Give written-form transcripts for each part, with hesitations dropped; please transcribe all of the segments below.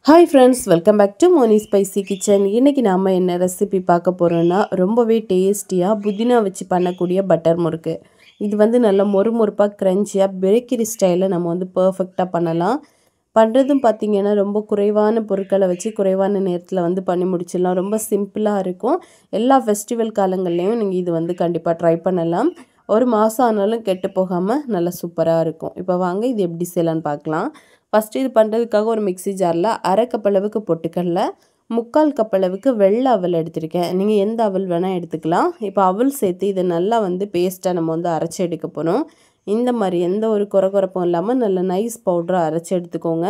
Hi friends, welcome back to Moni spicy kitchen. இன்றைக்கி நாம் என்ன ரெசிபி பார்க்க போகிறோன்னா, ரொம்பவே டேஸ்டியாக புதினா வச்சு பண்ணக்கூடிய பட்டர் முறுக்கு. இது வந்து நல்லா மொறுமொறுப்பாக க்ரன்ச்சியாக பேக்கரி ஸ்டைலில் நம்ம பர்ஃபெக்டாக பண்ணலாம். பண்ணுறதும் பார்த்திங்கன்னா ரொம்ப குறைவான பொருட்களை வச்சு குறைவான நேரத்தில் பண்ணி முடிச்சிடலாம். ரொம்ப சிம்பிளாக இருக்கும். எல்லா ஃபெஸ்டிவல் காலங்கள்லேயும் நீங்கள் இது கண்டிப்பாக ட்ரை பண்ணலாம். ஒரு மாதம் ஆனாலும் கெட்டு போகாமல் நல்லா சூப்பராக இருக்கும். இப்போ வாங்க இது எப்படி செய்யலான்னு பார்க்கலாம். ஃபஸ்ட்டு இது பண்ணுறதுக்காக ஒரு மிக்ஸி ஜாரில் அரை கப் அளவுக்கு பொட்டுக்கடல, 3/4 கப் அளவுக்கு வெள்ளை அவல் எடுத்திருக்கேன். நீங்கள் எந்த அவல் வேணால் எடுத்துக்கலாம். இப்போ அவல் சேர்த்து இதை நல்லா பேஸ்ட்டாக நம்ம அரைச்சி எடுக்க போகிறோம். இந்த மாதிரி எந்த ஒரு குறப்பும் இல்லாமல் நல்ல நைஸ் பவுடராக அரைச்சி எடுத்துக்கோங்க.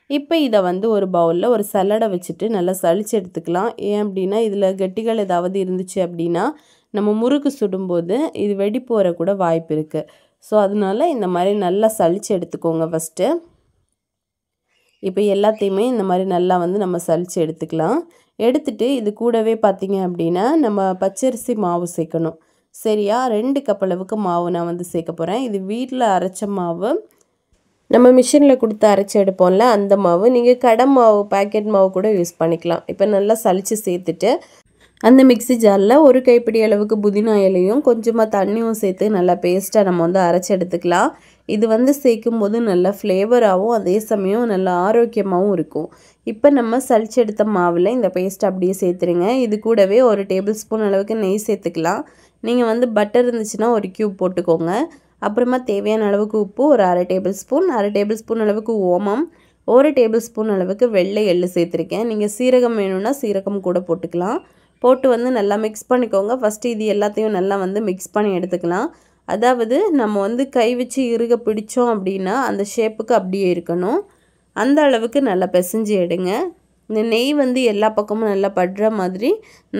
இப்போ இதை ஒரு பவுலில் ஒரு சல்லடை வச்சுட்டு நல்லா சளிச்சு எடுத்துக்கலாம். ஏன் அப்படின்னா இதில் கெட்டிகள் ஏதாவது இருந்துச்சு அப்படின்னா நம்ம முறுக்கு சுடும்போது இது வெடிப்பு வரக்கூட வாய்ப்பு இருக்குது. ஸோ அதனால இந்த மாதிரி நல்லா சளிச்சு எடுத்துக்கோங்க ஃபஸ்ட்டு. இப்போ எல்லாத்தையுமே இந்த மாதிரி நல்லா நம்ம சளிச்சு எடுத்துக்கலாம். எடுத்துகிட்டு இது கூடவே பார்த்திங்க அப்படின்னா நம்ம பச்சரிசி மாவு சேர்க்கணும். சரியா, 2 கப் அளவுக்கு மாவு நான் சேர்க்க போகிறேன். இது வீட்டில் அரைச்ச மாவு, நம்ம மிஷினில் கொடுத்து அரைச்சி எடுப்போம்ல அந்த மாவு. நீங்கள் கடை மாவு, பேக்கெட் மாவு கூட யூஸ் பண்ணிக்கலாம். இப்போ நல்லா சளிச்சு சேர்த்துட்டு அந்த மிக்ஸி ஜாரில் ஒரு கைப்பிடி அளவுக்கு புதினா இலையும் கொஞ்சமாக தண்ணியும் சேர்த்து நல்லா பேஸ்ட்டாக நம்ம அரைச்சி எடுத்துக்கலாம். இது சேர்க்கும் போது நல்லா ஃப்ளேவராகவும் அதே சமயம் நல்லா ஆரோக்கியமாகவும் இருக்கும். இப்போ நம்ம சளிச்சு எடுத்த மாவில் இந்த பேஸ்ட் அப்படியே சேர்த்துருங்க. இது கூடவே ஒரு டேபிள் ஸ்பூன் அளவுக்கு நெய் சேர்த்துக்கலாம். நீங்கள் பட்டர் இருந்துச்சுன்னா ஒரு க்யூப் போட்டுக்கோங்க. அப்புறமா தேவையான அளவுக்கு உப்பு, ஒரு அரை டேபிள் ஸ்பூன் அளவுக்கு ஓமம், 1 டேபிள் ஸ்பூன் அளவுக்கு வெள்ளை எள்ளு சேர்த்துருக்கேன். நீங்கள் சீரகம் வேணும்னா சீரகம் கூட போட்டுக்கலாம். போட்டு நல்லா மிக்ஸ் பண்ணிக்கோங்க. ஃபஸ்ட்டு இது எல்லாத்தையும் நல்லா மிக்ஸ் பண்ணி எடுத்துக்கலாம். அதாவது நம்ம கை வச்சு இறுக பிடிச்சோம் அப்படின்னா அந்த ஷேப்புக்கு அப்படியே இருக்கணும். அந்த அளவுக்கு நல்லா பிசைஞ்சு எடுங்க. இந்த நெய் எல்லா பக்கமும் நல்லா படுற மாதிரி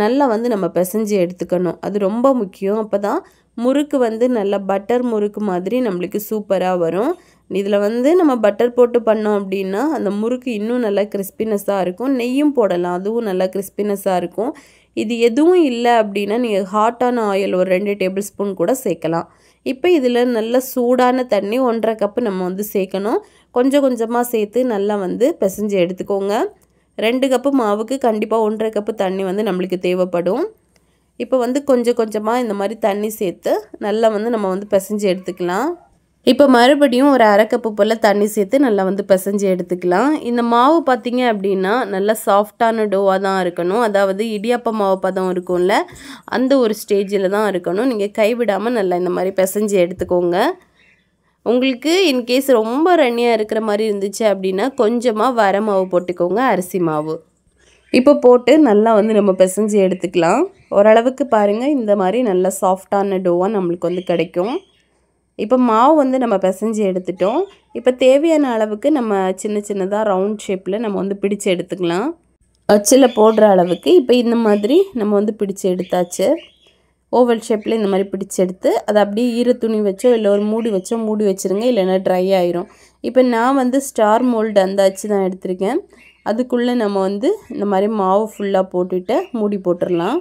நல்லா நம்ம பிசைஞ்சு எடுத்துக்கணும். அது ரொம்ப முக்கியம். அப்போ தான் முறுக்கு நல்லா பட்டர் முறுக்கு மாதிரி நம்மளுக்கு சூப்பராக வரும். இதில் நம்ம பட்டர் போட்டு பண்ணோம் அப்படின்னா அந்த முறுக்கு இன்னும் நல்லா கிறிஸ்பினஸ்ஸாக இருக்கும். நெய்யும் போடலாம், அதுவும் நல்லா கிறிஸ்பினஸ்ஸாக இருக்கும். இது எதுவும் இல்லை அப்படின்னா நீங்கள் ஹாட்டான ஆயில் ஒரு 2 டேபிள் ஸ்பூன் கூட சேர்க்கலாம். இப்போ இதில் நல்ல சூடான தண்ணி 1/2 கப்பு நம்ம சேர்க்கணும். கொஞ்சம் கொஞ்சமாக சேர்த்து நல்லா பிசைஞ்சு எடுத்துக்கோங்க. 2 கப்பு மாவுக்கு கண்டிப்பாக 1/2 கப்பு தண்ணி நம்மளுக்கு தேவைப்படும். இப்போ கொஞ்சம் கொஞ்சமாக இந்த மாதிரி தண்ணி சேர்த்து நல்லா நம்ம பிசைஞ்சு எடுத்துக்கலாம். இப்போ மறுபடியும் ஒரு அரை கப்பு போல் தண்ணி சேர்த்து நல்லா பிசைஞ்சு எடுத்துக்கலாம். இந்த மாவு பார்த்திங்க அப்படின்னா நல்லா சாஃப்டான டோவாக தான் இருக்கணும். அதாவது இடியாப்ப மாவு பதம் இருக்கும்ல அந்த ஒரு ஸ்டேஜில் தான் இருக்கணும். நீங்கள் கைவிடாமல் நல்லா இந்த மாதிரி பிசைஞ்சு எடுத்துக்கோங்க. உங்களுக்கு இன்கேஸ் ரொம்ப ரன்னியாக இருக்கிற மாதிரி இருந்துச்சு அப்படின்னா கொஞ்சமாக வர மாவு போட்டுக்கோங்க, அரிசி மாவு. இப்போ போட்டு நல்லா நம்ம பிசைஞ்சு எடுத்துக்கலாம். ஓரளவுக்கு பாருங்கள், இந்த மாதிரி நல்லா சாஃப்டான டோவாக நம்மளுக்கு கிடைக்கும். இப்போ மாவு நம்ம பிசைஞ்சு எடுத்துட்டோம். இப்போ தேவையான அளவுக்கு நம்ம சின்ன சின்னதாக ரவுண்ட் ஷேப்பில் நம்ம பிடிச்சு எடுத்துக்கலாம். அச்சில் போடுற அளவுக்கு இப்போ இந்த மாதிரி நம்ம பிடிச்சு எடுத்தாச்சு. ஓவல் ஷேப்பில் இந்த மாதிரி பிடிச்சு எடுத்து அதை அப்படியே ஈர துணி வச்சோ இல்லை ஒரு மூடி வச்சோ மூடி வச்சுருங்க, இல்லைன்னா ட்ரை ஆயிரும். இப்போ நான் ஸ்டார் மோல்டு அந்த அச்சு தான் எடுத்திருக்கேன். அதுக்குள்ளே நம்ம இந்த மாதிரி மாவு ஃபுல்லாக போட்டுட்டு மூடி போட்டுடலாம்.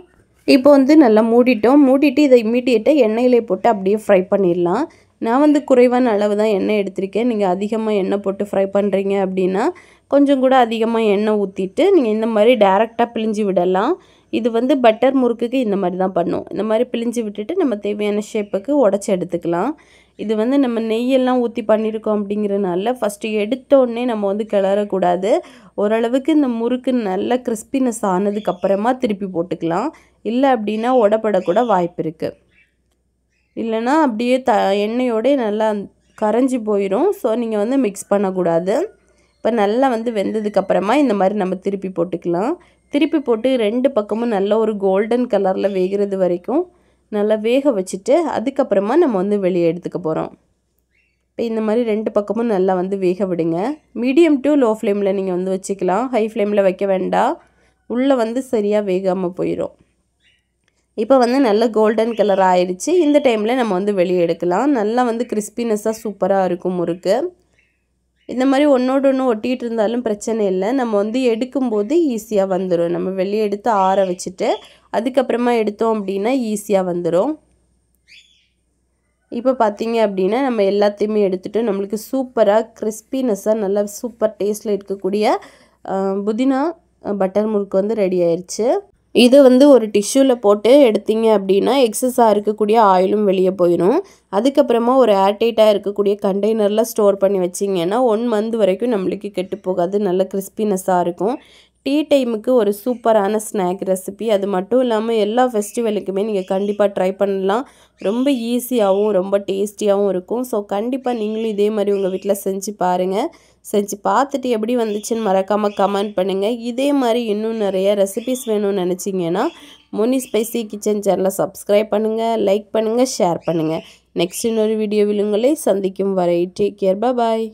இப்போ நல்லா மூடிட்டு இதை இம்மீடியட்டாக எண்ணெயிலே போட்டு அப்படியே ஃப்ரை பண்ணிடலாம். நான் குறைவான அளவு தான் எண்ணெய் எடுத்திருக்கேன். நீங்கள் அதிகமாக எண்ணெய் போட்டு ஃப்ரை பண்ணுறீங்க அப்படின்னா கொஞ்சம் கூட அதிகமாக எண்ணெய் ஊற்றிட்டு நீங்கள் இந்த மாதிரி டேரெக்டாக பிழிஞ்சு விடலாம். இது பட்டர் முறுக்குக்கு இந்த மாதிரி தான் பண்ணும். இந்த மாதிரி பிழிஞ்சு விட்டுட்டு நம்ம தேவையான ஷேப்புக்கு உடச்சி எடுத்துக்கலாம். இது நம்ம நெய்யெல்லாம் ஊற்றி பண்ணியிருக்கோம் அப்படிங்கிறனால ஃபஸ்ட்டு எடுத்தோடனே நம்ம கிளறக்கூடாது. ஓரளவுக்கு இந்த முறுக்கு நல்லா கிறிஸ்பினஸ் ஆனதுக்கப்புறமா திருப்பி போட்டுக்கலாம். இல்லை அப்படின்னா உடப்படக்கூட வாய்ப்பு இருக்குது. இல்லைனா அப்படியே எண்ணெயோடே நல்லா கரைஞ்சி போயிடும். ஸோ நீங்கள் மிக்ஸ் பண்ணக்கூடாது. இப்போ நல்லா வெந்ததுக்கப்புறமா இந்த மாதிரி நம்ம திருப்பி போட்டுக்கலாம். திருப்பி போட்டு 2 பக்கமும் நல்ல ஒரு கோல்டன் கலரில் வேகிறது வரைக்கும் நல்லா வேக வச்சுட்டு அதுக்கப்புறமா நம்ம வெளியே எடுத்துக்க போகிறோம். இப்போ இந்த மாதிரி 2 பக்கமும் நல்லா வேக விடுங்க. மீடியம் டு லோ ஃப்ளேமில் நீங்கள் வச்சுக்கலாம். ஹை ஃப்ளேமில் வைக்க வேண்டாம், உள்ளே சரியாக வேகாமல் போயிடும். இப்போ நல்ல கோல்டன் கலர் ஆயிடுச்சு. இந்த டைமில் நம்ம வெளியே எடுக்கலாம். நல்லா கிறிஸ்பினஸ்ஸாக சூப்பராக இருக்கும் முறுக்கு. இந்த மாதிரி ஒன்றோடு ஒன்று ஒட்டிகிட்டு இருந்தாலும் பிரச்சனை இல்லை. நம்ம எடுக்கும்போது ஈஸியாக வந்துடும். நம்ம வெளியே எடுத்து ஆற வச்சுட்டு அதுக்கப்புறமா எடுத்தோம் அப்படின்னா ஈஸியாக வந்துடும். இப்போ பார்த்தீங்க அப்படின்னா நம்ம எல்லாத்தையுமே எடுத்துகிட்டு நம்மளுக்கு சூப்பராக கிறிஸ்பினஸ்ஸாக நல்லா சூப்பர் டேஸ்ட்டில் இருக்கக்கூடிய புதினா பட்டர் முறுக்கு வந்து ரெடி ஆயிடுச்சு. இது வந்து ஒரு டிஷ்யூவில் போட்டு எடுத்தீங்க அப்படின்னா எக்ஸஸாக இருக்கக்கூடிய ஆயிலும் வெளியே போயிடும். அதுக்கப்புறமா ஒரு ஏர்டைட்டாக இருக்கக்கூடிய கண்டெய்னரில் ஸ்டோர் பண்ணி வச்சிங்கன்னா 1 மந்த் வரைக்கும் நம்மளுக்கு கெட்டு போகாது. நல்ல கிறிஸ்பினஸ்ஸாக இருக்கும். டீ டைமுக்கு ஒரு சூப்பரான ஸ்நாக் ரெசிபி. அது மட்டும் இல்லாமல் எல்லா ஃபெஸ்டிவலுக்குமே நீங்கள் கண்டிப்பாக ட்ரை பண்ணலாம். ரொம்ப ஈஸியாகவும் ரொம்ப டேஸ்டியாகவும் இருக்கும். ஸோ கண்டிப்பாக நீங்களும் இதே மாதிரி உங்கள் வீட்டில் செஞ்சு பாருங்கள். செஞ்சு பார்த்துட்டு எப்படி வந்துச்சுன்னு மறக்காமல் கமெண்ட் பண்ணுங்கள். இதே மாதிரி இன்னும் நிறைய ரெசிபிஸ் வேணும்னு நினச்சிங்கன்னா மோனி ஸ்பைசி கிச்சன் சேனலை சப்ஸ்கிரைப் பண்ணுங்கள், லைக் பண்ணுங்கள், ஷேர் பண்ணுங்கள். நெக்ஸ்ட் இன்னொரு வீடியோவில் உங்களை சந்திக்கும் வரை டேக் கேர், பாய்.